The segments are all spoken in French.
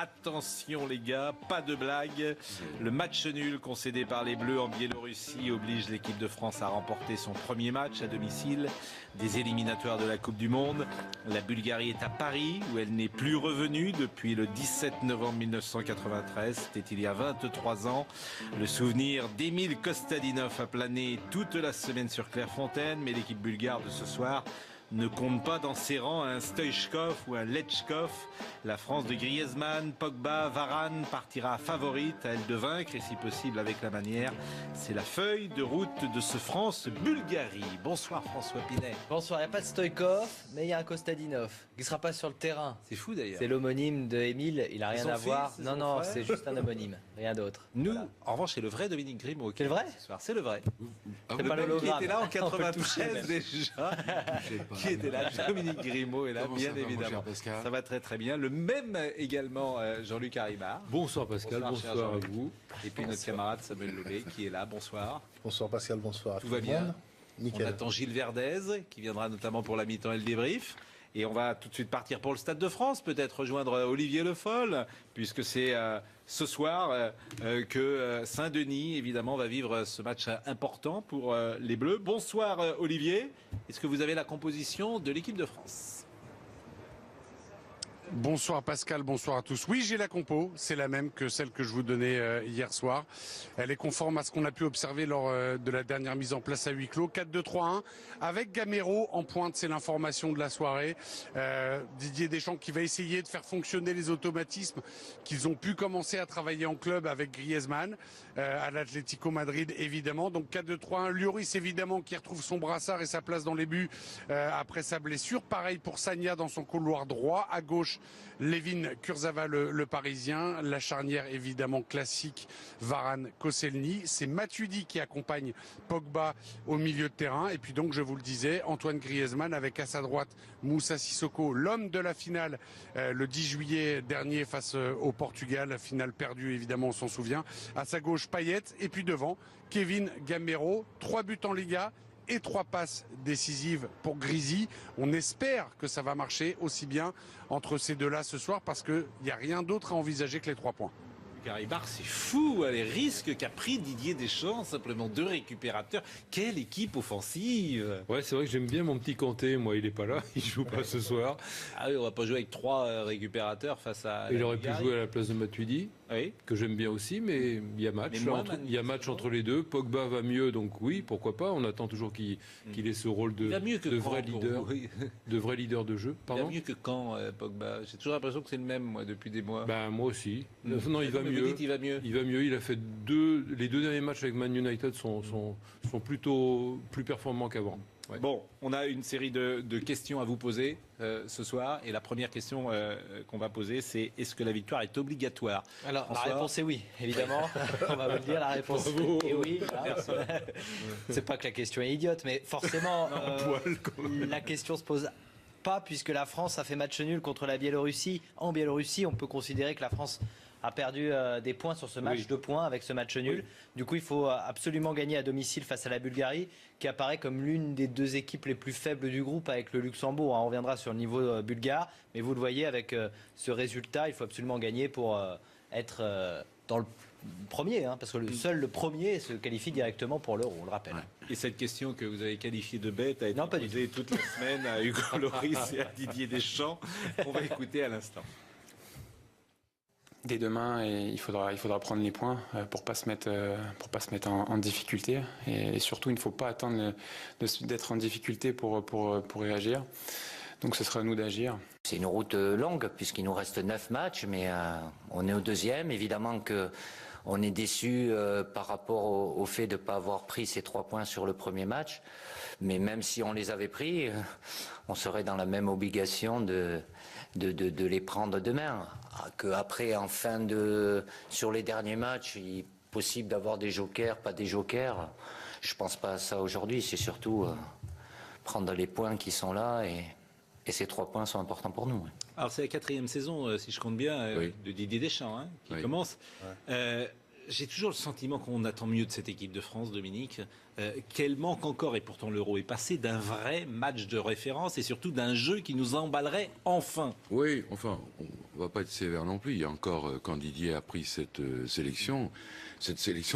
Attention les gars, pas de blague. Le match nul concédé par les Bleus en Biélorussie oblige l'équipe de France à remporter son premier match à domicile des éliminatoires de la Coupe du Monde. La Bulgarie est à Paris où elle n'est plus revenue depuis le 17 novembre 1993. C'était il y a 23 ans. Le souvenir d'Emile Kostadinov a plané toute la semaine sur Clairefontaine, mais l'équipe bulgare de ce soir ne compte pas dans ses rangs un Stoichkov ou un Lechkov. La France de Griezmann, Pogba, Varane partira favorite à elle de vaincre et si possible avec la manière. C'est la feuille de route de ce France-Bulgarie. Bonsoir François Pinet. Bonsoir, il n'y a pas de Stoichkov, mais il y a un Kostadinov qui ne sera pas sur le terrain. C'est fou d'ailleurs. C'est l'homonyme de Émile, il n'a rien à voir. Non, c'est juste un homonyme, rien d'autre. Nous, voilà. En revanche, c'est le vrai Dominique Grimaud. C'est le vrai ce soir. C'est le vrai. C'est pas l'hologramme. Qui était là en 93 déjà. Qui était là, Dominique Grimaud est là, bien évidemment. Ça va très très bien. Le même également Jean-Luc Haribard. Bonsoir Pascal, bonsoir à vous. Et puis notre camarade Samuel Lobé qui est là, bonsoir. Bonsoir Pascal, bonsoir à tout va bien. Nickel. On attend Gilles Verdez qui viendra notamment pour la mi-temps et le débrief. Et on va tout de suite partir pour le Stade de France, peut-être rejoindre Olivier Le Foll, puisque c'est ce soir que Saint-Denis, évidemment, va vivre ce match important pour les Bleus. Bonsoir Olivier, est-ce que vous avez la composition de l'équipe de France ? Bonsoir Pascal, bonsoir à tous. Oui, j'ai la compo, c'est la même que celle que je vous donnais hier soir. Elle est conforme à ce qu'on a pu observer lors de la dernière mise en place à huis clos. 4-2-3-1 avec Gamero en pointe, c'est l'information de la soirée. Didier Deschamps qui va essayer de faire fonctionner les automatismes qu'ils ont pu commencer à travailler en club avec Griezmann à l'Atlético Madrid évidemment. Donc 4-2-3-1, Lloris évidemment qui retrouve son brassard et sa place dans les buts après sa blessure. Pareil pour Sagna dans son couloir droit. À gauche, Layvin Kurzawa le Parisien, la charnière évidemment classique Varane Koscielny, c'est Matuidi qui accompagne Pogba au milieu de terrain et puis donc je vous le disais Antoine Griezmann avec à sa droite Moussa Sissoko, l'homme de la finale le 10 juillet dernier face au Portugal, finale perdue évidemment on s'en souvient, à sa gauche Payet et puis devant Kevin Gamero, 3 buts en Liga et 3 passes décisives pour Grisi. On espère que ça va marcher aussi bien entre ces deux-là ce soir parce qu'il n'y a rien d'autre à envisager que les 3 points. Haribard, c'est fou, les risques qu'a pris Didier Deschamps, simplement 2 récupérateurs. Quelle équipe offensive! Ouais, c'est vrai que j'aime bien mon petit Kanté. Moi, il n'est pas là, il joue pas ce soir. Ah oui, on va pas jouer avec 3 récupérateurs face à. Il aurait pu jouer à la place de Matuidi, oui, que j'aime bien aussi, mais il y a match. Il y a match entre les deux. Pogba va mieux, donc oui, pourquoi pas. On attend toujours qu'il ait ce rôle de vrai leader, de vrai leader de jeu. Pardon. Il va mieux que quand Pogba. J'ai toujours l'impression que c'est le même, moi, depuis des mois. Ben moi aussi. Non, il va mieux. Il va mieux. Il va mieux. Il a fait les 2 derniers matchs avec Man United sont plutôt plus performants qu'avant. Ouais. Bon, on a une série de questions à vous poser ce soir. Et la première question qu'on va poser, c'est est-ce que la victoire est obligatoire? Alors, François, la réponse est oui, évidemment. On va vous le dire, la réponse est oui. Voilà. C'est pas que la question est idiote, mais forcément, la question se pose pas puisque la France a fait match nul contre la Biélorussie. En Biélorussie, on peut considérer que la France a perdu des points sur ce match, 2 points avec ce match nul. Du coup, il faut absolument gagner à domicile face à la Bulgarie, qui apparaît comme l'une des 2 équipes les plus faibles du groupe avec le Luxembourg. On reviendra sur le niveau bulgare, mais vous le voyez, avec ce résultat, il faut absolument gagner pour être dans le premier, parce que le premier se qualifie directement pour l'Euro, on le rappelle. Et cette question que vous avez qualifiée de bête a été posée toute la semaine à Hugo Lloris et à Didier Deschamps. On va écouter à l'instant. Dès demain, il faudra prendre les points pour pas se mettre en difficulté et surtout il ne faut pas attendre d'être en difficulté pour réagir. Donc ce sera à nous d'agir. C'est une route longue puisqu'il nous reste 9 matchs, mais on est au 2e. Évidemment que on est déçu par rapport au fait de ne pas avoir pris ces 3 points sur le premier match. Mais même si on les avait pris, on serait dans la même obligation de les prendre demain. Qu'après, sur les derniers matchs, il est possible d'avoir des jokers, pas des jokers. Je ne pense pas à ça aujourd'hui. C'est surtout prendre les points qui sont là et ces 3 points sont importants pour nous. Alors c'est la 4e saison, si je compte bien, de Didier Deschamps qui commence. J'ai toujours le sentiment qu'on attend mieux de cette équipe de France, Dominique. quel manque encore, et pourtant l'Euro est passé, d'un vrai match de référence et surtout d'un jeu qui nous emballerait enfin. Oui, enfin, on ne va pas être sévère non plus. Il y a encore, quand Didier a pris cette sélection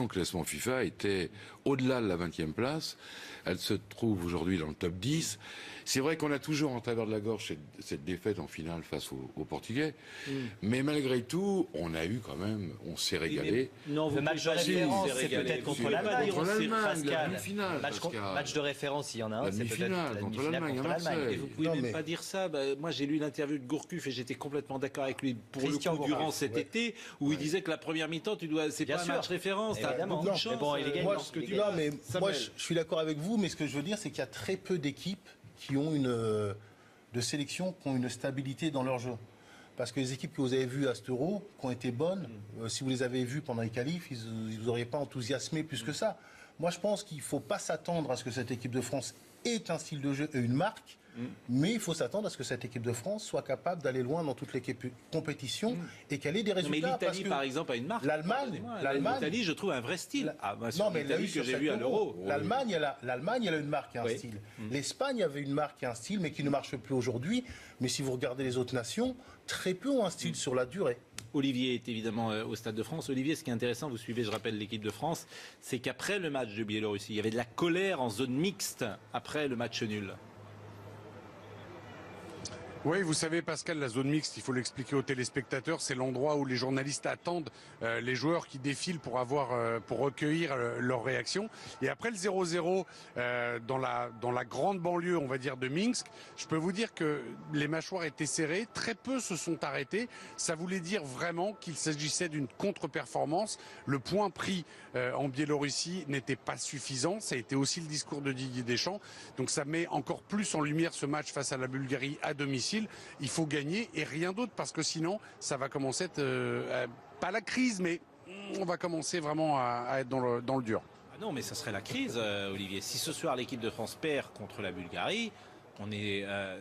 classement FIFA était au-delà de la 20e place. Elle se trouve aujourd'hui dans le top 10. C'est vrai qu'on a toujours en travers de la gorge cette défaite en finale face aux Portugais. Mais malgré tout, on a eu quand même, on s'est régalé. Non, le match de référence, c'est peut-être contre l'Allemagne. La demi-finale. Match de référence, il y en a un. La demi-finale contre l'Allemagne. Et vous pouvez même pas dire ça. Moi, j'ai lu l'interview de Gourcuff et j'étais complètement d'accord avec lui pour le coup durant cet été où il disait que la première mi-temps, c'est pas un match référence. T'as beaucoup de chance. Bon, il est gagnant. Moi, je suis d'accord avec vous, mais ce que je veux dire, c'est qu'il y a très peu d'équipes qui ont de sélection, qui ont une stabilité dans leur jeu. Parce que les équipes que vous avez vues à cet Euro, qui ont été bonnes, si vous les avez vues pendant les qualifs, ils ne vous auraient pas enthousiasmé plus que ça. Moi, je pense qu'il ne faut pas s'attendre à ce que cette équipe de France ait un style de jeu et une marque, mais il faut s'attendre à ce que cette équipe de France soit capable d'aller loin dans toutes les compétitions et qu'elle ait des résultats. Mais l'Italie, par exemple, a une marque. L'Italie, je trouve, a un vrai style. Non, mais l'Italie que j'ai vu à l'Euro. L'Allemagne, elle a une marque et un style. L'Espagne avait une marque et un style, mais qui ne marche plus aujourd'hui. Mais si vous regardez les autres nations, très peu ont un style sur la durée. Olivier est évidemment au Stade de France. Olivier, ce qui est intéressant, vous suivez, je rappelle, l'équipe de France, c'est qu'après le match de Biélorussie, il y avait de la colère en zone mixte après le match nul. Oui, vous savez, Pascal, la zone mixte, il faut l'expliquer aux téléspectateurs, c'est l'endroit où les journalistes attendent les joueurs qui défilent pour recueillir leurs réactions. Et après le 0-0 dans la grande banlieue, on va dire, de Minsk, je peux vous dire que les mâchoires étaient serrées, très peu se sont arrêtés. Ça voulait dire vraiment qu'il s'agissait d'une contre-performance. Le point pris en Biélorussie n'était pas suffisant. Ça a été aussi le discours de Didier Deschamps. Donc ça met encore plus en lumière ce match face à la Bulgarie à domicile. Il faut gagner et rien d'autre parce que sinon ça va commencer pas la crise, mais on va commencer vraiment à être dans le dur. Ah non, mais ça serait la crise, Olivier. Si ce soir l'équipe de France perd contre la Bulgarie,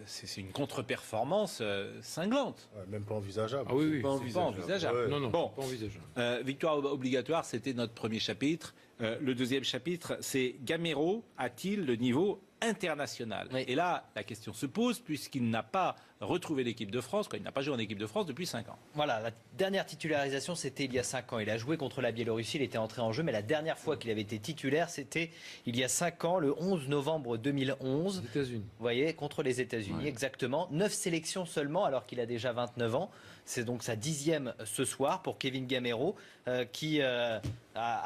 c'est une contre-performance cinglante. Ouais, même pas envisageable. Ah oui, pas envisageable. Ouais. Non, bon, pas envisageable. Victoire obligatoire, c'était notre premier chapitre. Le deuxième chapitre, c'est Gamero a-t-il le niveau international? Oui. Et là, la question se pose puisqu'il n'a pas retrouvé l'équipe de France, il n'a pas joué en équipe de France depuis 5 ans. Voilà, la dernière titularisation, c'était il y a 5 ans. Il a joué contre la Biélorussie, il était entré en jeu, mais la dernière fois qu'il avait été titulaire, c'était il y a 5 ans, le 11 novembre 2011. Les États-Unis. Vous voyez, contre les États-Unis, exactement. 9 sélections seulement, alors qu'il a déjà 29 ans. C'est donc sa 10e ce soir pour Kevin Gamero, qui a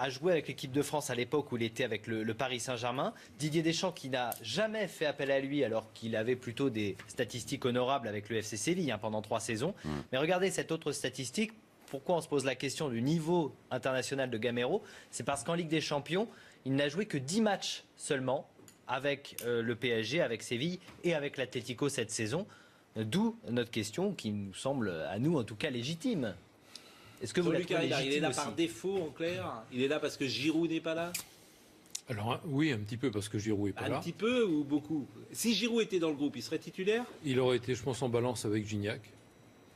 joué avec l'équipe de France à l'époque où il était avec le Paris Saint-Germain. Didier Deschamps, qui n'a jamais fait appel à lui, alors qu'il avait plutôt des statistiques honorables avec le FC Séville pendant 3 saisons. Mais regardez cette autre statistique. Pourquoi on se pose la question du niveau international de Gamero? C'est parce qu'en Ligue des Champions, il n'a joué que 10 matchs seulement avec le PSG, avec Séville et avec l'Atlético cette saison. D'où notre question qui nous semble, à nous en tout cas, légitime. Est-ce que vous la trouvez légitime? Il est là aussi par défaut, en clair? Il est là parce que Giroud n'est pas là? Alors oui, un petit peu parce que Giroud est pas là. Un petit peu ou beaucoup? Si Giroud était dans le groupe, il serait titulaire? Il aurait été, je pense, en balance avec Gignac.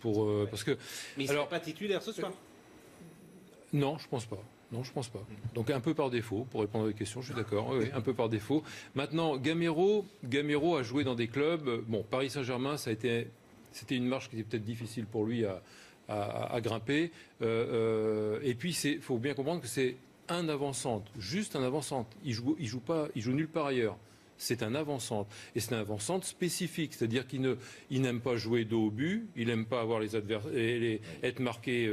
Parce que, mais il ne serait pas titulaire ce soir? Non, je pense pas. Non, je pense pas. Donc un peu par défaut, pour répondre à la question, je suis d'accord. Oui, un peu par défaut. Maintenant, Gamero a joué dans des clubs. Bon, Paris Saint-Germain, c'était une marche qui était peut-être difficile pour lui à grimper. Et puis, il faut bien comprendre que c'est un avant-centre, juste un avant-centre. Il joue nulle part ailleurs. C'est un avant-centre. Et c'est un avant-centre spécifique. C'est-à-dire qu'il n'aime pas jouer dos au but. Il n'aime pas avoir être marqué.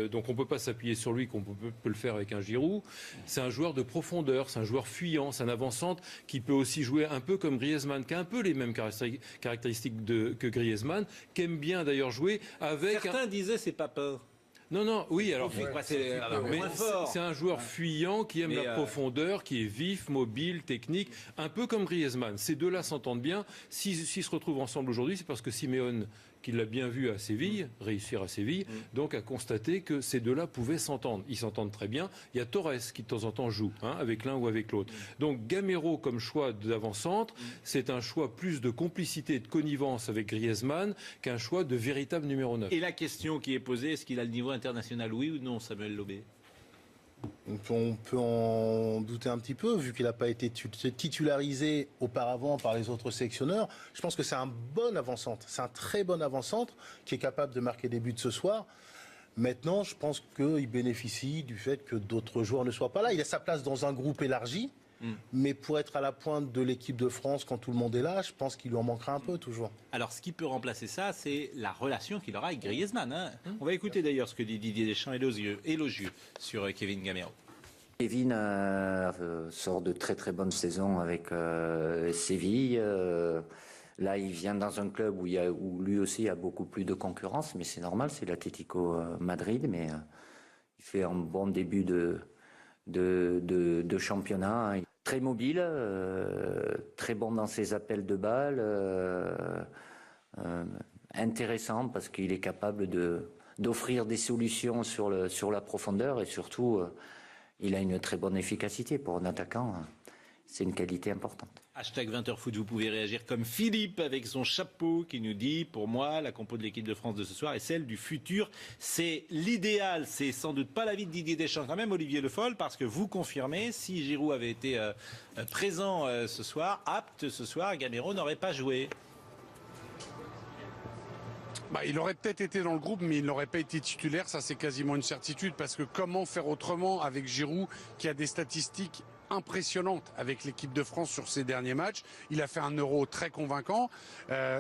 Donc on ne peut pas s'appuyer sur lui comme on peut le faire avec un Giroud. C'est un joueur de profondeur. C'est un joueur fuyant. C'est un avant-centre qui peut aussi jouer un peu comme Griezmann, qui a un peu les mêmes caractéristiques que Griezmann, qui aime bien d'ailleurs jouer avec... Certains disaient c'est pas peur. Non, oui, alors c'est un joueur fuyant qui aime la profondeur, qui est vif, mobile, technique, un peu comme Griezmann. Ces deux-là s'entendent bien. S'ils se retrouvent ensemble aujourd'hui, c'est parce que Simeone, qui l'a bien vu à Séville, réussir à Séville, donc a constaté que ces deux-là pouvaient s'entendre. Ils s'entendent très bien. Il y a Torres qui de temps en temps joue, avec l'un ou avec l'autre. Donc Gamero comme choix d'avant-centre, c'est un choix plus de complicité et de connivence avec Griezmann qu'un choix de véritable numéro 9. Et la question qui est posée, est-ce qu'il a le niveau international, oui ou non, Samuel Lobé? On peut en douter un petit peu, vu qu'il n'a pas été titularisé auparavant par les autres sélectionneurs. Je pense que c'est un bon avant-centre. C'est un très bon avant-centre qui est capable de marquer des buts ce soir. Maintenant, je pense qu'il bénéficie du fait que d'autres joueurs ne soient pas là. Il a sa place dans un groupe élargi. Mais pour être à la pointe de l'équipe de France quand tout le monde est là, je pense qu'il lui en manquera un peu toujours. Alors ce qui peut remplacer ça, c'est la relation qu'il aura avec Griezmann. Hein. On va écouter d'ailleurs ce que dit Didier Deschamps élogieux sur Kevin Gamero. Kevin sort de très très bonnes saisons avec Séville. Là, il vient dans un club où lui aussi il y a beaucoup plus de concurrence, mais c'est normal, c'est l'Atlético Madrid. Mais il fait un bon début de championnat. Très mobile, très bon dans ses appels de balles, intéressant parce qu'il est capable d'offrir des solutions sur la profondeur et surtout il a une très bonne efficacité pour un attaquant. C'est une qualité importante. Hashtag 20h Foot, vous pouvez réagir comme Philippe avec son chapeau qui nous dit, pour moi, la compo de l'équipe de France de ce soir est celle du futur. C'est l'idéal, c'est sans doute pas l'avis de Didier Deschamps quand même, Olivier Le Foll, parce que vous confirmez, si Giroud avait été présent ce soir, apte ce soir, Gamero n'aurait pas joué. Il aurait peut-être été dans le groupe, mais il n'aurait pas été titulaire, ça c'est quasiment une certitude, parce que comment faire autrement avec Giroud qui a des statistiques impressionnante avec l'équipe de France sur ses derniers matchs. Il a fait un Euro très convaincant.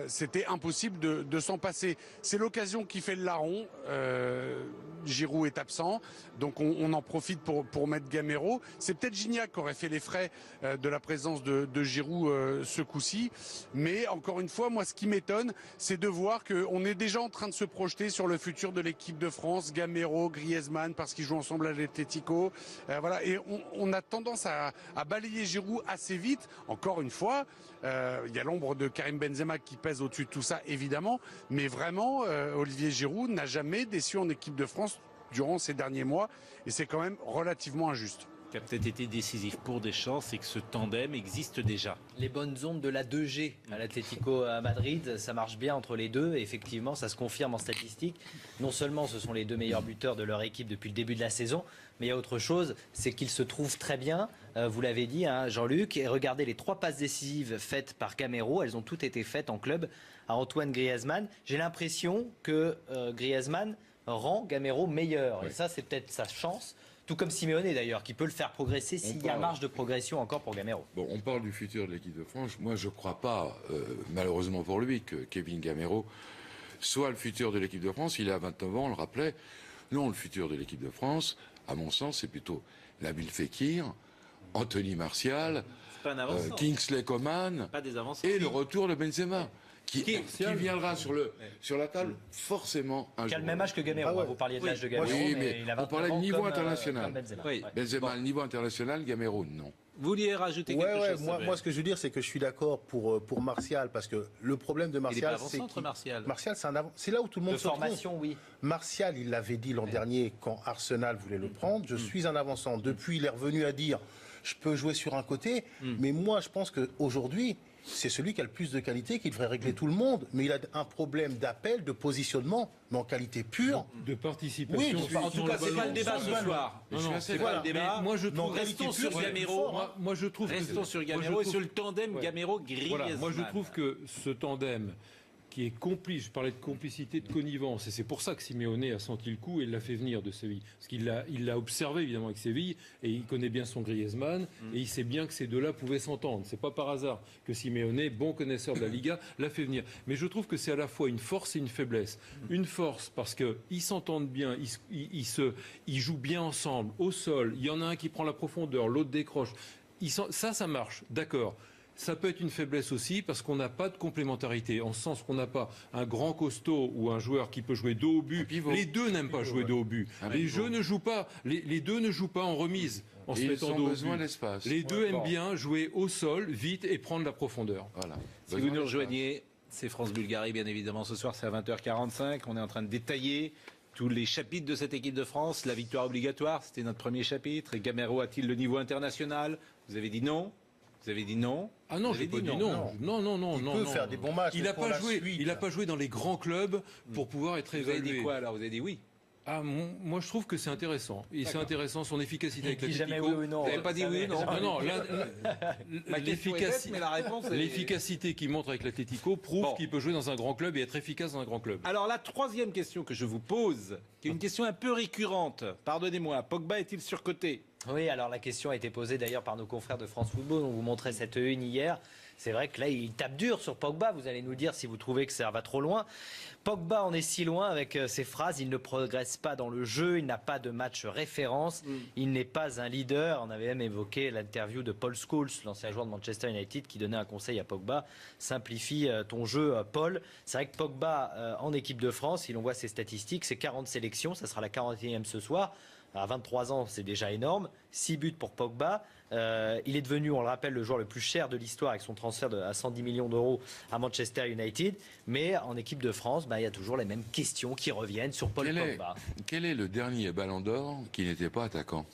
C'était impossible de s'en passer. C'est l'occasion qui fait le larron. Giroud est absent, donc on en profite pour mettre Gamero. C'est peut-être Gignac qui aurait fait les frais de la présence de Giroud ce coup-ci. Mais encore une fois, moi, ce qui m'étonne, c'est de voir qu'on est déjà en train de se projeter sur le futur de l'équipe de France. Gamero, Griezmann, parce qu'ils jouent ensemble à l'Atlético. Voilà. Et on a tendance à balayer Giroud assez vite. Encore une fois, il y a l'ombre de Karim Benzema qui pèse au-dessus de tout ça, évidemment. Mais vraiment, Olivier Giroud n'a jamais déçu en équipe de France durant ces derniers mois. Et c'est quand même relativement injuste. Ce qui a peut-être été décisif pour Deschamps, c'est que ce tandem existe déjà. Les bonnes ondes de la 2G à l'Atlético à Madrid, ça marche bien entre les deux. Et effectivement, ça se confirme en statistique. Non seulement ce sont les deux meilleurs buteurs de leur équipe depuis le début de la saison, mais il y a autre chose, c'est qu'ils se trouvent très bien. Vous l'avez dit, hein, Jean-Luc. Et regardez les 3 passes décisives faites par Gamero. Elles ont toutes été faites en club à Antoine Griezmann. J'ai l'impression que Griezmann rend Gamero meilleur. Oui. Et ça, c'est peut-être sa chance. Tout comme Simeone d'ailleurs, qui peut le faire progresser s'il y a marge de progression encore pour Gamero. Bon, on parle du futur de l'équipe de France. Moi, je ne crois pas, malheureusement pour lui, que Kevin Gamero soit le futur de l'équipe de France. Il a 29 ans, on le rappelait. Non, le futur de l'équipe de France, à mon sens, c'est plutôt Nabil Fekir, Anthony Martial, Kingsley Coman et le retour de Benzema. Qui viendra sur la table forcément un jour. Qui a le même âge que Gamero. Vous parliez de l'âge de Gamero. Oui, mais on parlait de niveau international. Benzema, le niveau international, Gamero, non. Vous vouliez rajouter quelque chose? Moi, ce que je veux dire, c'est que je suis d'accord pour Martial, parce que le problème de Martial, c'est Martial, c'est là où tout le monde se trompe. Oui. Martial, il l'avait dit l'an dernier quand Arsenal voulait le prendre. Je suis un avançant. Depuis, il est revenu à dire, je peux jouer sur un côté, mais moi, je pense qu'aujourd'hui, c'est celui qui a le plus de qualité, qui devrait régler tout le monde. Mais il a un problème d'appel, de positionnement, mais en qualité pure. De participation. Oui, en tout cas, c'est pas le débat ce soir. C'est pas le débat. Moi, je trouve, restons sur Gamero. Restons sur Gamero et sur le tandem Gamero-Griezmann. Voilà, moi, je trouve que ce tandem qui est complice, je parlais de complicité, de connivence, et c'est pour ça que Simeone a senti le coup et l'a fait venir de Séville. Parce qu'il l'a observé évidemment avec Séville, et il connaît bien son Griezmann, et il sait bien que ces deux-là pouvaient s'entendre. C'est pas par hasard que Simeone, bon connaisseur de la Liga, l'a fait venir. Mais je trouve que c'est à la fois une force et une faiblesse. Une force parce qu'ils s'entendent bien, ils jouent bien ensemble, au sol, il y en a un qui prend la profondeur, l'autre décroche. Ça marche, d'accord. Ça peut être une faiblesse aussi parce qu'on n'a pas de complémentarité, en ce sens qu'on n'a pas un grand costaud ou un joueur qui peut jouer dos au but. Les deux n'aiment pas jouer dos au but. Les deux ne jouent pas en remise en se mettant dos au but. Les deux aiment bien jouer au sol, vite et prendre la profondeur. Voilà. Si vous nous rejoignez, c'est France-Bulgarie bien évidemment. Ce soir c'est à 20h45. On est en train de détailler tous les chapitres de cette équipe de France. La victoire obligatoire, c'était notre premier chapitre. Et Gamero a-t-il le niveau international? Vous avez dit non? Vous avez dit non? Ah non, j'ai pas dit non. Non. Il peut faire des bons matchs. Il n'a pas joué dans les grands clubs pour pouvoir être évalué. Vous avez dit quoi alors? Vous avez dit oui? Moi, je trouve que c'est intéressant. Et c'est intéressant son efficacité avec l'Atlético. Jamais oui ou non. Vous n'avez pas dit oui ou non? Non, Ma question est bête, mais la réponse est... l'efficacité qu'il montre avec l'Atlético prouve qu'il peut jouer dans un grand club et être efficace dans un grand club. Alors la troisième question que je vous pose, qui est une question un peu récurrente, pardonnez-moi, Pogba est-il surcoté? Oui, alors la question a été posée d'ailleurs par nos confrères de France Football. On vous montrait cette une hier. C'est vrai que là, il tape dur sur Pogba. Vous allez nous dire si vous trouvez que ça va trop loin. Pogba en est si loin avec ses phrases. Il ne progresse pas dans le jeu. Il n'a pas de match référence. Il n'est pas un leader. On avait même évoqué l'interview de Paul Scholes, l'ancien joueur de Manchester United, qui donnait un conseil à Pogba. Simplifie ton jeu, Paul. C'est vrai que Pogba, en équipe de France, si l'on voit ses statistiques, c'est 40 sélections. Ça sera la 41e ce soir. À 23 ans, c'est déjà énorme. 6 buts pour Pogba. Il est devenu, on le rappelle, le joueur le plus cher de l'histoire avec son transfert à 110 millions d'euros à Manchester United. Mais en équipe de France, il y a toujours les mêmes questions qui reviennent sur Paul Pogba. Quel est le dernier Ballon d'Or qui n'était pas attaquant?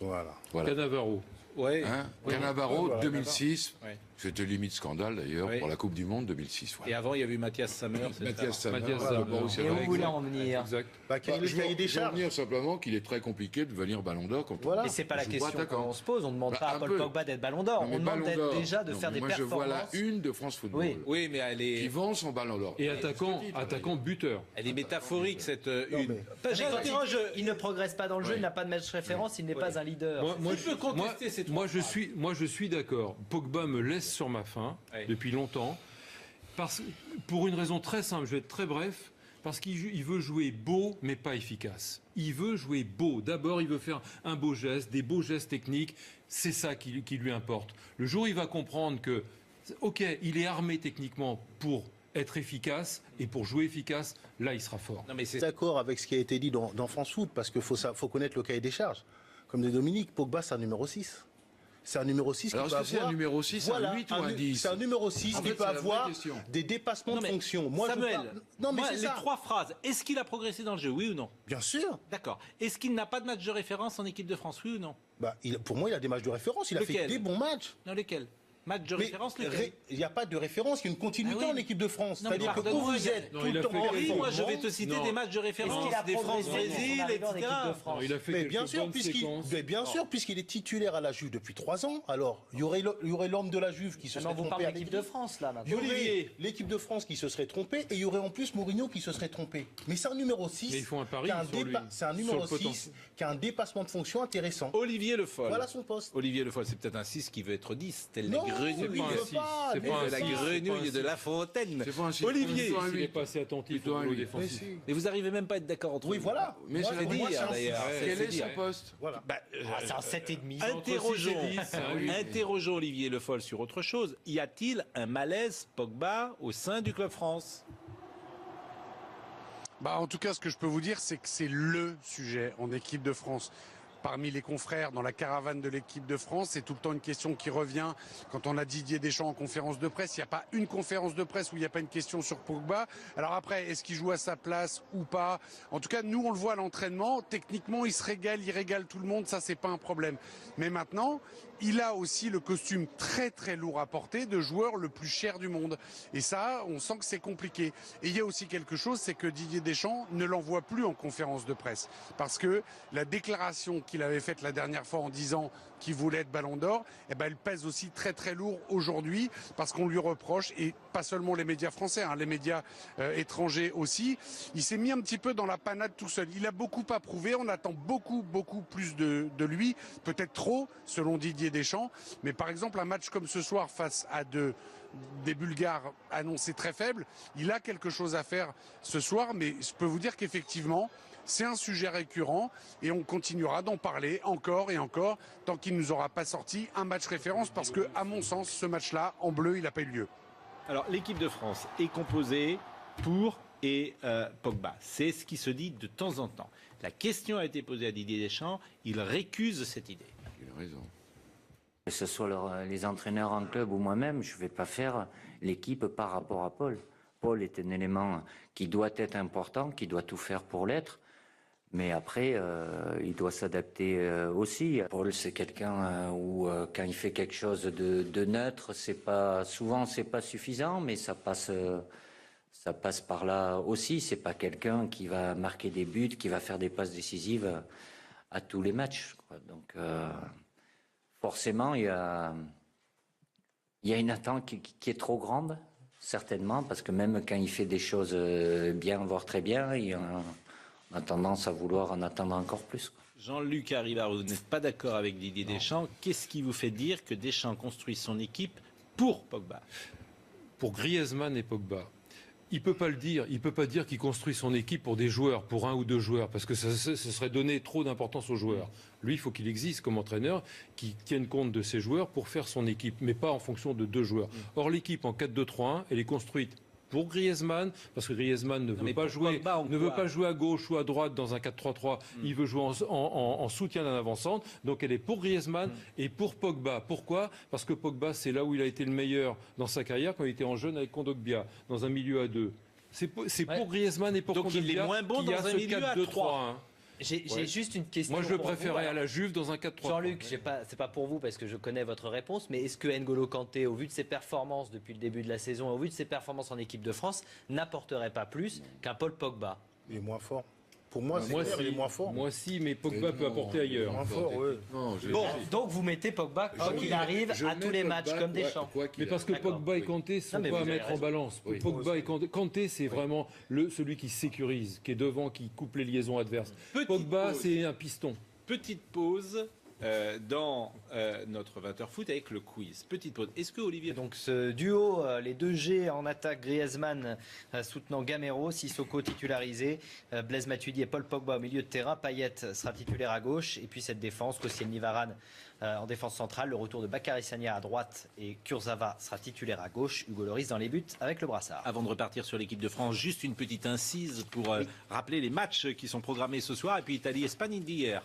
Voilà. Cannavaro. Ouais. Cannavaro, voilà, 2006. Ouais. C'était limite scandale d'ailleurs pour la Coupe du Monde 2006. Et avant, il y a eu Mathias Sammer. Mathias Sammer. Et où vous voulez en venir? Exact. Quel est le cahier des Je veux charges? dire simplement qu'il est très compliqué de devenir Ballon d'Or quand Voilà. Et c'est pas la joue pas question attaquant. qu'on se pose. On ne demande pas à un Paul peu. Pogba d'être Ballon d'Or. Mais On demande Ballon d'Or. déjà de Non, faire mais des moi, performances. je vois la une de France Football. Oui, mais elle Qui est, vend son Ballon d'Or. Et attaquant buteur. elle est métaphorique, cette une. mais- J'interroge. Il ne progresse pas dans le jeu, il n'a pas de match référence, il n'est pas un leader. Tu peux contester ces trois phrases. Moi, je suis d'accord. Pogba me laisse sur ma faim depuis longtemps. Pour une raison très simple, je vais être très bref. Parce qu'il veut jouer beau, mais pas efficace. Il veut jouer beau. D'abord, il veut faire un beau geste, des beaux gestes techniques. C'est ça qui lui importe. Le jour où il va comprendre que, ok, il est armé techniquement pour être efficace et pour jouer efficace, là, il sera fort. Non, mais c'est D'accord avec ce qui a été dit dans France Foot, parce qu'il faut connaître le cahier des charges. Comme dit Dominique, Pogba, c'est un numéro 6. C'est un numéro 6 Alors, qui peut est-ce que c'est avoir... un numéro 6, un 8 ou un 10? C'est un numéro 6 En qui fait, peut c'est la vraie avoir question. des dépassements de fonction. Moi, Samuel, non, mais moi, c'est les ça. trois phrases. Est-ce qu'il a progressé dans le jeu, oui ou non? Bien sûr. D'accord. Est-ce qu'il n'a pas de match de référence en équipe de France, oui ou non? Pour moi, il a des matchs de référence. Il a fait Lequel? des bons matchs. Dans lesquels? Match de Mais référence, lequel? il n'y a pas de référence, il y a une continuité Ah oui. en équipe de France. Non, mais C'est-à-dire que où pardonne-moi, vous êtes Non, tout il le a temps fait en quelques- Oui, moi je vais performance. te citer Non. des matchs de Est-ce référence, qu'il a des progressé France-Brésil, dans son arrivée en équipe etc. de France? Il a fait Mais quelques bien sûr, bonnes séquences. puisqu'il est titulaire à la Juve depuis 3 ans, alors il y aurait l'homme de la Juve qui se Non, serait on vous trompé parle à d'équipe de l'équipe. France là Il y maintenant. aurait Olivier. l'équipe de France qui se serait trompée et il y aurait en plus Mourinho qui se serait trompé. Mais c'est un numéro 6. Mais ils font un pari qui a sur lui, c'est un sur numéro le 6 potentiel. qui a un dépassement de fonction intéressant. Olivier Le Foll. Voilà son poste. Olivier Le Foll, c'est peut-être un 6 qui veut être 10, tel les Non, grenouilles. lui, il pas un veut six. pas. C'est lui, pas il un veut La six. pas. grenouille de La Fontaine. C'est pas un 6. Olivier. C'est un Il n'est 8. pas assez attentif Plutôt au un niveau 8. défensif. Mais vous arrivez même pas à être d'accord entre Oui, vous. voilà. Mais Moi, c'est pour la moi, dire, c'est un d'ailleurs. six. C'est Quel est dire. son poste? Voilà. C'est un 7,5. Interrogeons Olivier Le Foll sur autre chose. Y a-t-il un malaise Pogba au sein du Club France? En tout cas, ce que je peux vous dire, c'est que c'est le sujet en équipe de France. Parmi les confrères dans la caravane de l'équipe de France, c'est tout le temps une question qui revient. Quand on a Didier Deschamps en conférence de presse, il n'y a pas une conférence de presse où il n'y a pas une question sur Pogba. Alors après, est-ce qu'il joue à sa place ou pas? En tout cas, nous, on le voit à l'entraînement. Techniquement, il se régale, il régale tout le monde. Ça, c'est pas un problème. Mais maintenant, il a aussi le costume très très lourd à porter de joueur le plus cher du monde. Et ça, on sent que c'est compliqué. Et il y a aussi quelque chose, c'est que Didier Deschamps ne l'envoie plus en conférence de presse. Parce que la déclaration qu'il avait faite la dernière fois en disant qu'il voulait être Ballon d'Or, elle pèse aussi très très lourd aujourd'hui parce qu'on lui reproche, et pas seulement les médias français, les médias étrangers aussi, il s'est mis un petit peu dans la panade tout seul. Il a beaucoup à prouver, on attend beaucoup plus de lui, peut-être trop selon Didier Deschamps, mais par exemple un match comme ce soir face à des Bulgares annoncés très faibles, il a quelque chose à faire ce soir, mais je peux vous dire qu'effectivement, c'est un sujet récurrent et on continuera d'en parler encore et encore tant qu'il ne nous aura pas sorti un match référence, parce que, à mon sens, ce match-là, en bleu, il n'a pas eu lieu. Alors, l'équipe de France est composée pour et Pogba. C'est ce qui se dit de temps en temps. La question a été posée à Didier Deschamps, il récuse cette idée. Il a raison. Que ce soit les entraîneurs en club ou moi-même, je ne vais pas faire l'équipe par rapport à Paul. Paul est un élément qui doit être important, qui doit tout faire pour l'être. Mais après, il doit s'adapter aussi. Paul, c'est quelqu'un où quand il fait quelque chose de neutre, souvent c'est pas suffisant, mais ça passe ça passe par là aussi. C'est pas quelqu'un qui va marquer des buts, qui va faire des passes décisives à tous les matchs, quoi. Donc forcément, il y a une attente qui est trop grande, certainement, parce que même quand il fait des choses bien, voire très bien, on a tendance à vouloir en attendre encore plus, quoi. Jean-Luc Haribard, vous n'êtes pas d'accord avec Didier Deschamps. Qu'est-ce qui vous fait dire que Deschamps construit son équipe pour Pogba? Pour Griezmann et Pogba. Il peut pas le dire. Il peut pas dire qu'il construit son équipe pour des joueurs, pour 1 ou 2 joueurs, parce que ce serait donner trop d'importance aux joueurs. Lui, il faut qu'il existe comme entraîneur, qui tienne compte de ses joueurs pour faire son équipe, mais pas en fonction de 2 joueurs. Or, l'équipe en 4-2-3-1, elle est construite pour Griezmann, parce que Griezmann ne veut pas jouer à gauche ou à droite dans un 4-3-3. Il veut jouer en soutien d'un avant-centre. Donc elle est pour Griezmann et pour Pogba. Pourquoi? Parce que Pogba, c'est là où il a été le meilleur dans sa carrière, quand il était en jeune avec Kondogbia, dans un milieu à 2. C'est pour Griezmann et pour Kondogbia. Donc il est moins bon dans un milieu à 3. J'ai juste une question. Moi, je le préférais à la Juve dans un 4-3-3. Jean-Luc, c'est pas pour vous parce que je connais votre réponse, mais est-ce que N'Golo Kanté, au vu de ses performances depuis le début de la saison, au vu de ses performances en équipe de France, n'apporterait pas plus qu'un Paul Pogba? Il est moins fort. Pour moi, il est moins fort. Moi aussi, mais Pogba peut apporter ailleurs. Moins fort, ouais. Bon, donc vous mettez Pogba quand il arrive à tous les matchs comme Deschamps. Mais parce que Pogba et Kanté ne sont pas à mettre en balance. Pogba et Kanté, c'est vraiment celui qui sécurise, qui est devant, qui coupe les liaisons adverses. Pogba, c'est un piston. Petite pause dans notre 20h foot avec le quiz. Petite pause. Est-ce que Olivier... Donc ce duo, les 2 G en attaque, Griezmann soutenant Gamero, Sissoko titularisé, Blaise Matuidi et Paul Pogba au milieu de terrain, Payet sera titulaire à gauche, et puis cette défense, Koscielny Varane en défense centrale, le retour de Bakary Sagna à droite et Kurzawa sera titulaire à gauche, Hugo Lloris dans les buts avec le brassard. Avant de repartir sur l'équipe de France, juste une petite incise pour rappeler les matchs qui sont programmés ce soir, et puis Italie-Espagne d'hier.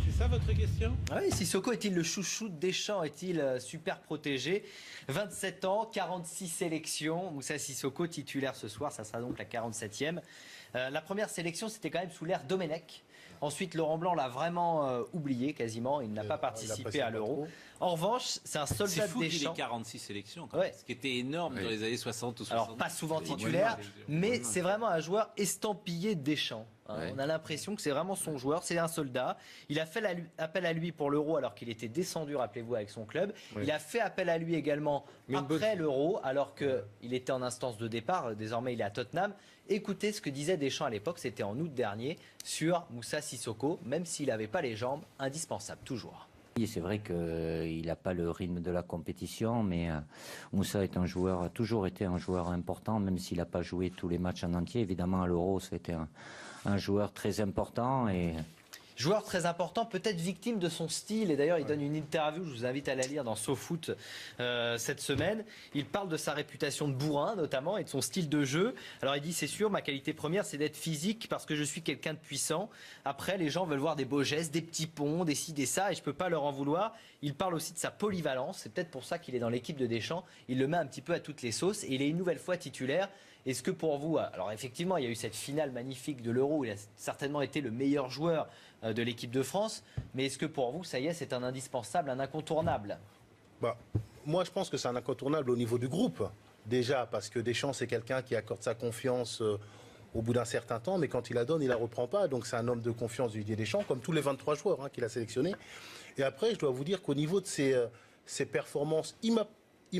C'est ça votre question? Oui, Sissoko est-il le chouchou de Deschamps? Est-il super protégé? 27 ans, 46 sélections. Moussa Sissoko titulaire ce soir, ça sera donc la 47e. La première sélection, c'était quand même sous l'ère Domenech. Ensuite, Laurent Blanc l'a vraiment oublié quasiment. Il n'a pas participé à l'Euro. En revanche, c'est un soldat de Deschamps. C'est fou qu'il ait 46 sélections, quand même, ce qui était énorme dans les années 60 ou 70. Alors, pas souvent titulaire, mais c'est vraiment un joueur estampillé de Deschamps. On a l'impression que c'est vraiment son joueur, c'est un soldat. Il a fait appel à lui pour l'Euro alors qu'il était descendu, rappelez-vous, avec son club. Il a fait appel à lui également après l'Euro alors qu'il était en instance de départ. Désormais, il est à Tottenham. Écoutez ce que disait Deschamps à l'époque, c'était en août dernier, sur Moussa Sissoko, même s'il n'avait pas les jambes, indispensable toujours. C'est vrai qu'il n'a pas le rythme de la compétition, mais Moussa a toujours été un joueur important, même s'il n'a pas joué tous les matchs en entier. Évidemment, à l'Euro, c'était un joueur très important. Joueur très important, peut-être victime de son style. Et d'ailleurs, il donne une interview, je vous invite à la lire dans SoFoot cette semaine. Il parle de sa réputation de bourrin, notamment, et de son style de jeu. Alors, il dit, c'est sûr, ma qualité première, c'est d'être physique parce que je suis quelqu'un de puissant. Après, les gens veulent voir des beaux gestes, des petits ponts, des ci, des ça, et je ne peux pas leur en vouloir. Il parle aussi de sa polyvalence. C'est peut-être pour ça qu'il est dans l'équipe de Deschamps. Il le met un petit peu à toutes les sauces. Et il est une nouvelle fois titulaire. Est-ce que pour vous, alors effectivement, il y a eu cette finale magnifique de l'Euro où il a certainement été le meilleur joueur de l'équipe de France, mais est-ce que pour vous, ça y est, c'est un indispensable, un incontournable? Moi, je pense que c'est un incontournable au niveau du groupe. Déjà, parce que Deschamps, c'est quelqu'un qui accorde sa confiance au bout d'un certain temps, mais quand il la donne, il la reprend pas. Donc c'est un homme de confiance du Didier Deschamps, comme tous les 23 joueurs qu'il a sélectionnés. Et après, je dois vous dire qu'au niveau de ses performances, il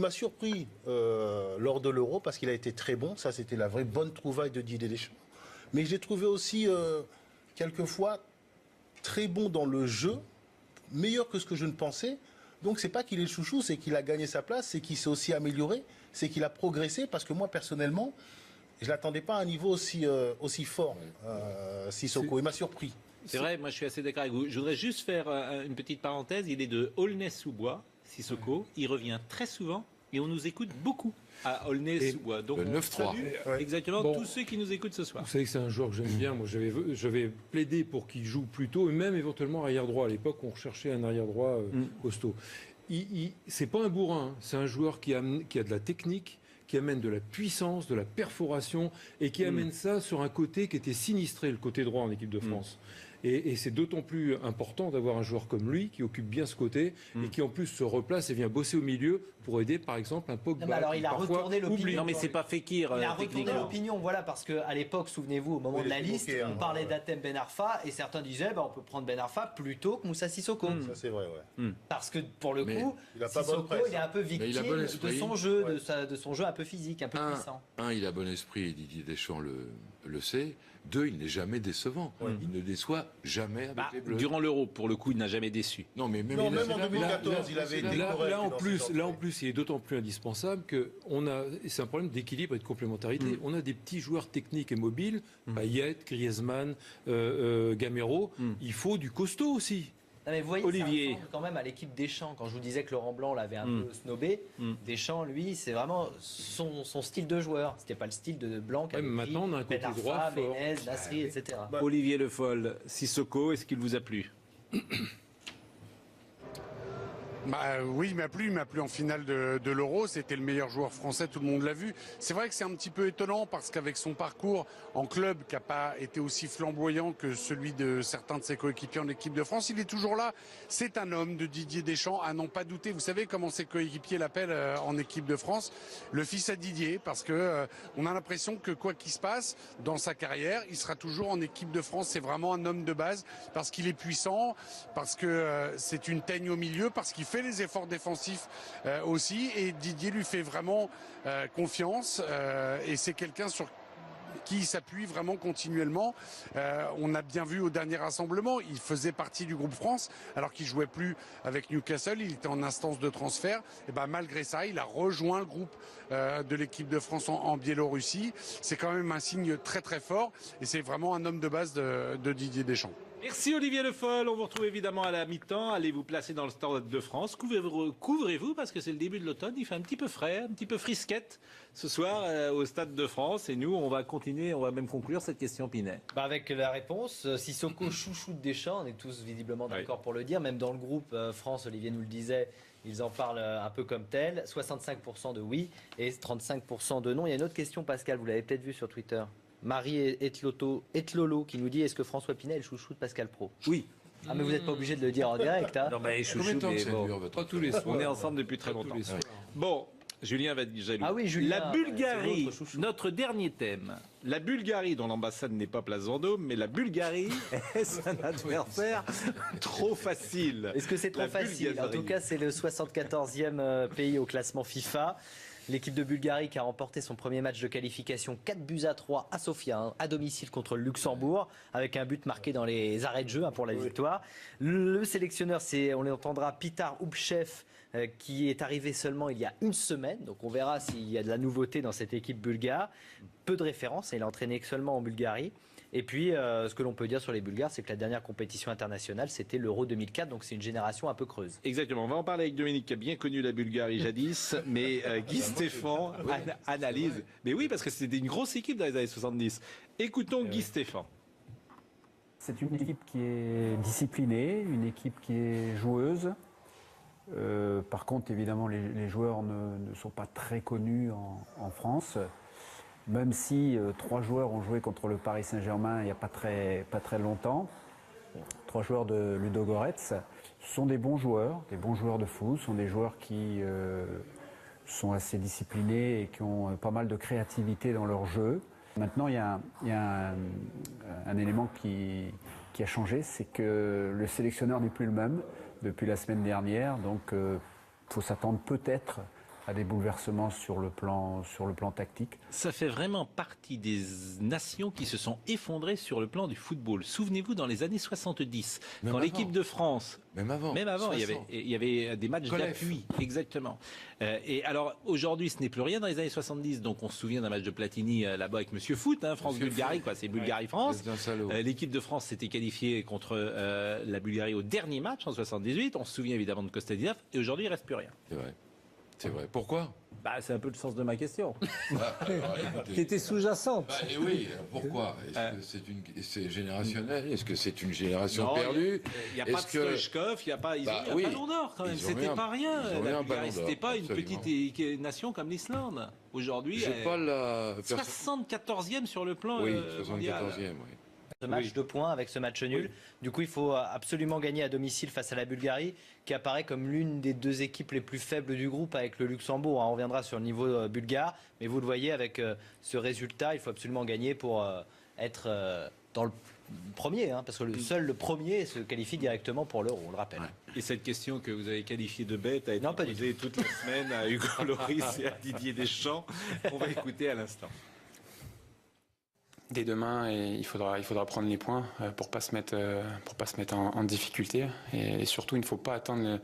m'a surpris lors de l'Euro parce qu'il a été très bon. Ça, c'était la vraie bonne trouvaille de Didier Deschamps. Mais j'ai trouvé aussi, quelquefois, très bon dans le jeu, meilleur que ce que je ne pensais. Donc, c'est pas qu'il est le chouchou, c'est qu'il a gagné sa place, c'est qu'il s'est aussi amélioré, c'est qu'il a progressé. Parce que moi, personnellement, je l'attendais pas à un niveau aussi fort, Sissoko. Il m'a surpris. C'est vrai, moi je suis assez d'accord avec vous. Je voudrais juste faire une petite parenthèse. Il est de Aulnay-sous-Bois, Sissoko. Il revient très souvent et on nous écoute beaucoup à Aulnay-sous-Bois. Donc le 9-3. Exactement, tous ceux qui nous écoutent ce soir. Vous savez que c'est un joueur que j'aime bien. Moi, j'avais plaidé pour qu'il joue plus tôt, et même éventuellement arrière droit. À l'époque, on recherchait un arrière droit costaud. C'est pas un bourrin, c'est un joueur qui a de la technique, qui amène de la puissance, de la perforation, et qui amène ça sur un côté qui était sinistré, le côté droit en équipe de France. Et c'est d'autant plus important d'avoir un joueur comme lui qui occupe bien ce côté et qui en plus se replace et vient bosser au milieu pour aider par exemple un Pogba. Non, mais alors il a retourné l'opinion. Non mais c'est pas Fekir. Il a retourné l'opinion, voilà, parce qu'à l'époque, souvenez-vous, au moment de la liste, on parlait d'Hatem Ben Arfa et certains disaient on peut prendre Ben Arfa plutôt que Moussa Sissoko. Ça c'est vrai, ouais. Parce que pour le coup, il a pas bonne Sissoko presse, il est un peu victime il a bon de esprit. son jeu, de son jeu un peu physique, un peu puissant. Il a bon esprit et Didier Deschamps le sait. 2, il n'est jamais décevant. Il ne déçoit jamais avec les Bleus. Durant l'Euro, pour le coup, il n'a jamais déçu. Non, mais même, Non, même en 2014, il avait été correct. Là en plus, il est d'autant plus indispensable que c'est un problème d'équilibre et de complémentarité. On a des petits joueurs techniques et mobiles, Payet, Griezmann, Gamero. Il faut du costaud aussi. Non, mais vous voyez, Olivier. ça ressemble quand même à l'équipe Deschamps. Quand je vous disais que Laurent Blanc l'avait un peu snobé, Deschamps, lui, c'est vraiment son style de joueur. C'était pas le style de Blanc. Maintenant, on a un côté droit fort. Menez, Nasri, etc. Olivier Le Foll, Sissoko, est-ce qu'il vous a plu? Oui, il m'a plu en finale de l'Euro. C'était le meilleur joueur français, tout le monde l'a vu. C'est vrai que c'est un petit peu étonnant parce qu'avec son parcours en club qui n'a pas été aussi flamboyant que celui de certains de ses coéquipiers en équipe de France, il est toujours là. C'est un homme de Didier Deschamps, à n'en pas douter. Vous savez comment ses coéquipiers l'appellent en équipe de France? Le fils à Didier, parce que on a l'impression que quoi qu'il se passe dans sa carrière, il sera toujours en équipe de France. C'est vraiment un homme de base parce qu'il est puissant, parce que c'est une teigne au milieu, parce qu'il fait les efforts défensifs aussi, et Didier lui fait vraiment confiance et c'est quelqu'un sur qui il s'appuie vraiment continuellement. On a bien vu au dernier rassemblement, il faisait partie du groupe France alors qu'il jouait plus avec Newcastle, il était en instance de transfert. Et ben malgré ça, il a rejoint le groupe de l'équipe de France en Biélorussie. C'est quand même un signe très très fort et c'est vraiment un homme de base de Didier Deschamps. Merci Olivier Le Foll. On vous retrouve évidemment à la mi-temps. Allez vous placer dans le Stade de France. Couvrez-vous parce que c'est le début de l'automne. Il fait un petit peu frais, un petit peu frisquette ce soir au Stade de France. Et nous, on va continuer, on va même conclure cette question Pinet. Avec la réponse, Sissoko chouchou de Deschamps, on est tous visiblement d'accord pour le dire. Même dans le groupe France, Olivier nous le disait, ils en parlent un peu comme tel. 65% de oui et 35% de non. Il y a une autre question, Pascal, vous l'avez peut-être vu sur Twitter. Marie Etlolo qui nous dit est-ce que François Pinet est le chouchou de Pascal Pro? Oui. Ah mais vous n'êtes pas obligé de le dire en direct. Hein. Non mais chouchou, Combien de temps mais ça bon. dure, votre Pas tous les soirs. On est ensemble depuis très longtemps. Bon, Julien va être jaloux. Ah oui, Julien, la Bulgarie, c'est votre chouchou. notre dernier thème. La Bulgarie, dont l'ambassade n'est pas place Vendôme, mais la Bulgarie est un adversaire trop facile. Est-ce que c'est trop La facile? En Bulgarie. tout cas, c'est le 74e pays au classement FIFA. L'équipe de Bulgarie qui a remporté son premier match de qualification 4-3 à Sofia, hein, à domicile contre le Luxembourg, avec un but marqué dans les arrêts de jeu pour la victoire. Le sélectionneur, on l'entendra, Pitar Upchev, qui est arrivé seulement il y a une semaine. Donc on verra s'il y a de la nouveauté dans cette équipe bulgare. Peu de références, il a entraîné que seulement en Bulgarie. Et puis, ce que l'on peut dire sur les Bulgares, c'est que la dernière compétition internationale, c'était l'Euro 2004, donc c'est une génération un peu creuse. Exactement. On va en parler avec Dominique, qui a bien connu la Bulgarie jadis, mais Guy Stéphane analyse. Mais oui, parce que c'était une grosse équipe dans les années 70. Écoutons Guy Stéphane. C'est une équipe qui est disciplinée, une équipe qui est joueuse. Par contre, évidemment, les joueurs ne sont pas très connus en France. Même si 3 joueurs ont joué contre le Paris Saint-Germain il n'y a pas très longtemps. 3 joueurs de Ludogorets. Ce sont des bons joueurs de foot. Ce sont des joueurs qui sont assez disciplinés et qui ont pas mal de créativité dans leur jeu. Maintenant, il y a un élément qui a changé, c'est que le sélectionneur n'est plus le même depuis la semaine dernière. Donc, il faut s'attendre peut-être à des bouleversements sur le plan tactique. Ça fait vraiment partie des nations qui se sont effondrées sur le plan du football. Souvenez-vous, dans les années 70, quand l'équipe de France... Même avant, il y avait des matchs d'appui, exactement. Et alors, aujourd'hui, ce n'est plus rien dans les années 70. Donc, on se souvient d'un match de Platini là-bas avec Monsieur Foot, hein, France-Bulgarie, quoi. C'est Bulgarie-France. L'équipe de France s'était qualifiée contre la Bulgarie au dernier match, en 78. On se souvient évidemment de Kostadinov. Et aujourd'hui, il ne reste plus rien. C'est vrai. C'est vrai. Pourquoi? C'est un peu le sens de ma question. Écoutez. Qui était sous-jacente. Et oui, pourquoi? Est-ce que c'est générationnel? Est-ce que c'est une génération perdue? Il n'y a pas de Stoichkov, il n'y a pas un ballon d'or quand même. C'était pas rien. C'était pas une petite nation comme l'Islande. Aujourd'hui, 74e sur le plan oui, mondial. 74e, oui. Ce match 2 points avec ce match nul. Du coup, il faut absolument gagner à domicile face à la Bulgarie, qui apparaît comme l'une des 2 équipes les plus faibles du groupe avec le Luxembourg. On reviendra sur le niveau bulgare, mais vous le voyez avec ce résultat, il faut absolument gagner pour être dans le premier, parce que seul le premier se qualifie directement pour l'Euro, on le rappelle. Et cette question que vous avez qualifiée de bête a été posée toute la semaine à Hugo Lloris et à Didier Deschamps. On va écouter à l'instant. Dès demain, il faudra prendre les points pour pas se mettre en difficulté, et surtout il ne faut pas attendre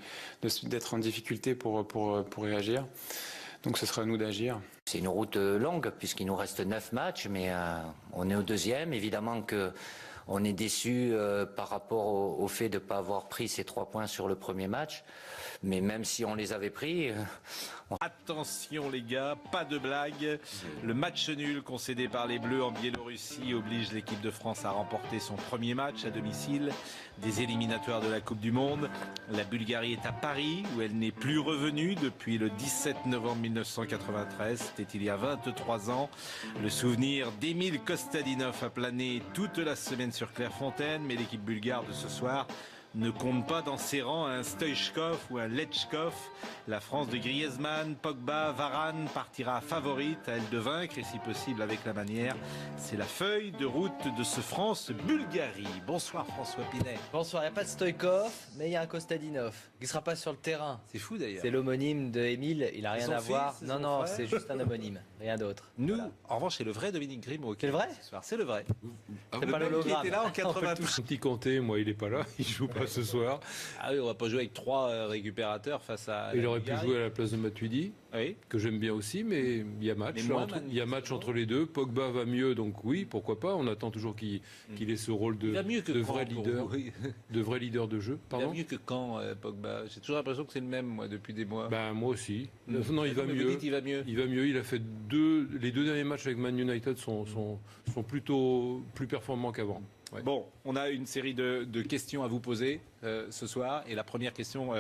d'être en difficulté pour réagir. Donc ce sera à nous d'agir. C'est une route longue puisqu'il nous reste 9 matchs, mais on est au 2e. Évidemment que on est déçu par rapport au fait de ne pas avoir pris ces 3 points sur le premier match. Mais même si on les avait pris... Attention les gars, pas de blague. Le match nul concédé par les Bleus en Biélorussie oblige l'équipe de France à remporter son premier match à domicile des éliminatoires de la Coupe du Monde. La Bulgarie est à Paris où elle n'est plus revenue depuis le 17 novembre 1993. C'était il y a 23 ans. Le souvenir d'Emile Kostadinov a plané toute la semaine sur Clairefontaine, mais l'équipe bulgare de ce soir ne compte pas dans ses rangs un Stoichkov ou un Lechkov. La France de Griezmann, Pogba, Varane partira favorite à elle de vaincre, et si possible avec la manière. C'est la feuille de route de ce France-Bulgarie. Bonsoir François Pinet. Bonsoir, il n'y a pas de Stoichkov, mais il y a un Kostadinov qui ne sera pas sur le terrain. C'est fou d'ailleurs. C'est l'homonyme de Émile, il n'a rien à voir. Non, c'est juste un homonyme, rien d'autre. Nous, en revanche, c'est le vrai Dominique Grimaud. C'est le vrai ce soir. C'est le vrai. C'est pas l'hologramme. Qui était là en 92. Petit Kanté, moi, il n'est pas là, il joue pas ce soir. Ah oui, on va pas jouer avec 3 récupérateurs face à... Il aurait pu jouer à la place de Matuidi, oui, que j'aime bien aussi, mais il y a match. Il y a match entre les deux. Pogba va mieux, donc oui, pourquoi pas. On attend toujours qu'il ait ce rôle de vrai leader, de vrai leader de jeu. Pardon. Il va mieux que quand Pogba. J'ai toujours l'impression que c'est le même, moi, depuis des mois. Ben, moi aussi. Non, il va mieux. Vous dites, il va mieux. Il va mieux. Il a fait les 2 derniers matchs avec Man United sont plutôt plus performants qu'avant. Ouais. Bon, on a une série de questions à vous poser ce soir. Et la première question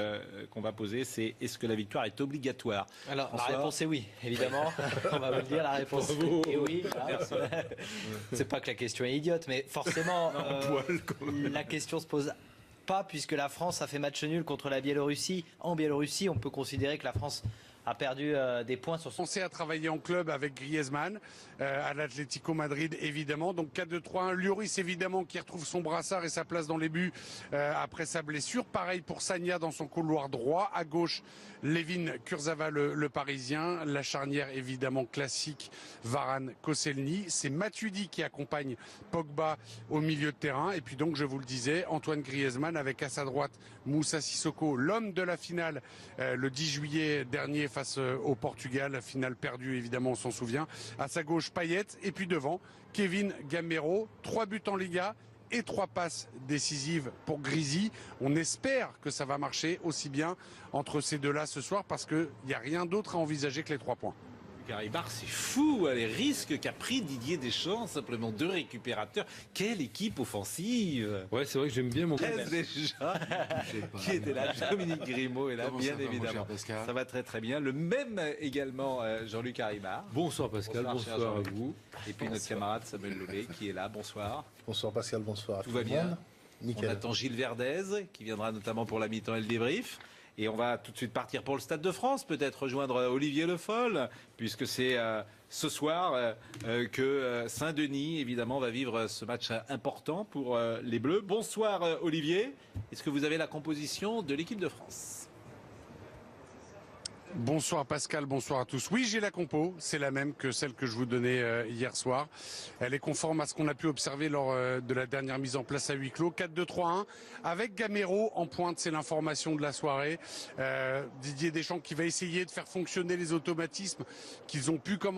qu'on va poser, c'est est-ce que la victoire est obligatoire? Alors, la réponse est oui, évidemment. On va vous le dire, la réponse est oui. C'est pas que la question est idiote, mais forcément, la question se pose pas puisque la France a fait match nul contre la Biélorussie. En Biélorussie, on peut considérer que la France a perdu des points sur son... Pensé à travailler en club avec Griezmann à l'Atlético Madrid évidemment, donc 4-2-3-1. Lloris évidemment qui retrouve son brassard et sa place dans les buts après sa blessure. Pareil pour Sagna dans son couloir droit. À gauche, Lévin Kurzawa le Parisien. La charnière évidemment classique, Varane, Koscielny. C'est Matuidi qui accompagne Pogba au milieu de terrain. Et puis donc je vous le disais, Antoine Griezmann avec à sa droite Moussa Sissoko, l'homme de la finale le 10 juillet dernier face au Portugal, finale perdue évidemment, on s'en souvient. À sa gauche, Payet, et puis devant, Kevin Gamero, 3 buts en Liga et 3 passes décisives pour Grisi. On espère que ça va marcher aussi bien entre ces deux-là ce soir parce qu'il n'y a rien d'autre à envisager que les 3 points. Garibar, c'est fou, les risques qu'a pris Didier Deschamps, simplement 2 récupérateurs. Quelle équipe offensive! Ouais, c'est vrai que j'aime bien mon déjà qui était là, Dominique Grimaud est là, bien évidemment. Ça va très très bien. Le même également Jean-Luc Haribard. Bonsoir Pascal, bonsoir à vous. Et puis notre camarade Samuel Lollet qui est là, bonsoir. Bonsoir Pascal, bonsoir à tout va bien. Nickel. On attend Gilles Verdez qui viendra notamment pour la mi-temps et le débrief. Et on va tout de suite partir pour le Stade de France, peut-être rejoindre Olivier Le Foll, puisque c'est ce soir que Saint-Denis, évidemment, va vivre ce match important pour les Bleus. Bonsoir Olivier, est-ce que vous avez la composition de l'équipe de France ? Bonsoir Pascal, bonsoir à tous. Oui, j'ai la compo, c'est la même que celle que je vous donnais hier soir. Elle est conforme à ce qu'on a pu observer lors de la dernière mise en place à huis clos. 4-2-3-1 avec Gamero en pointe, c'est l'information de la soirée. Didier Deschamps qui va essayer de faire fonctionner les automatismes qu'ils ont pu commencer.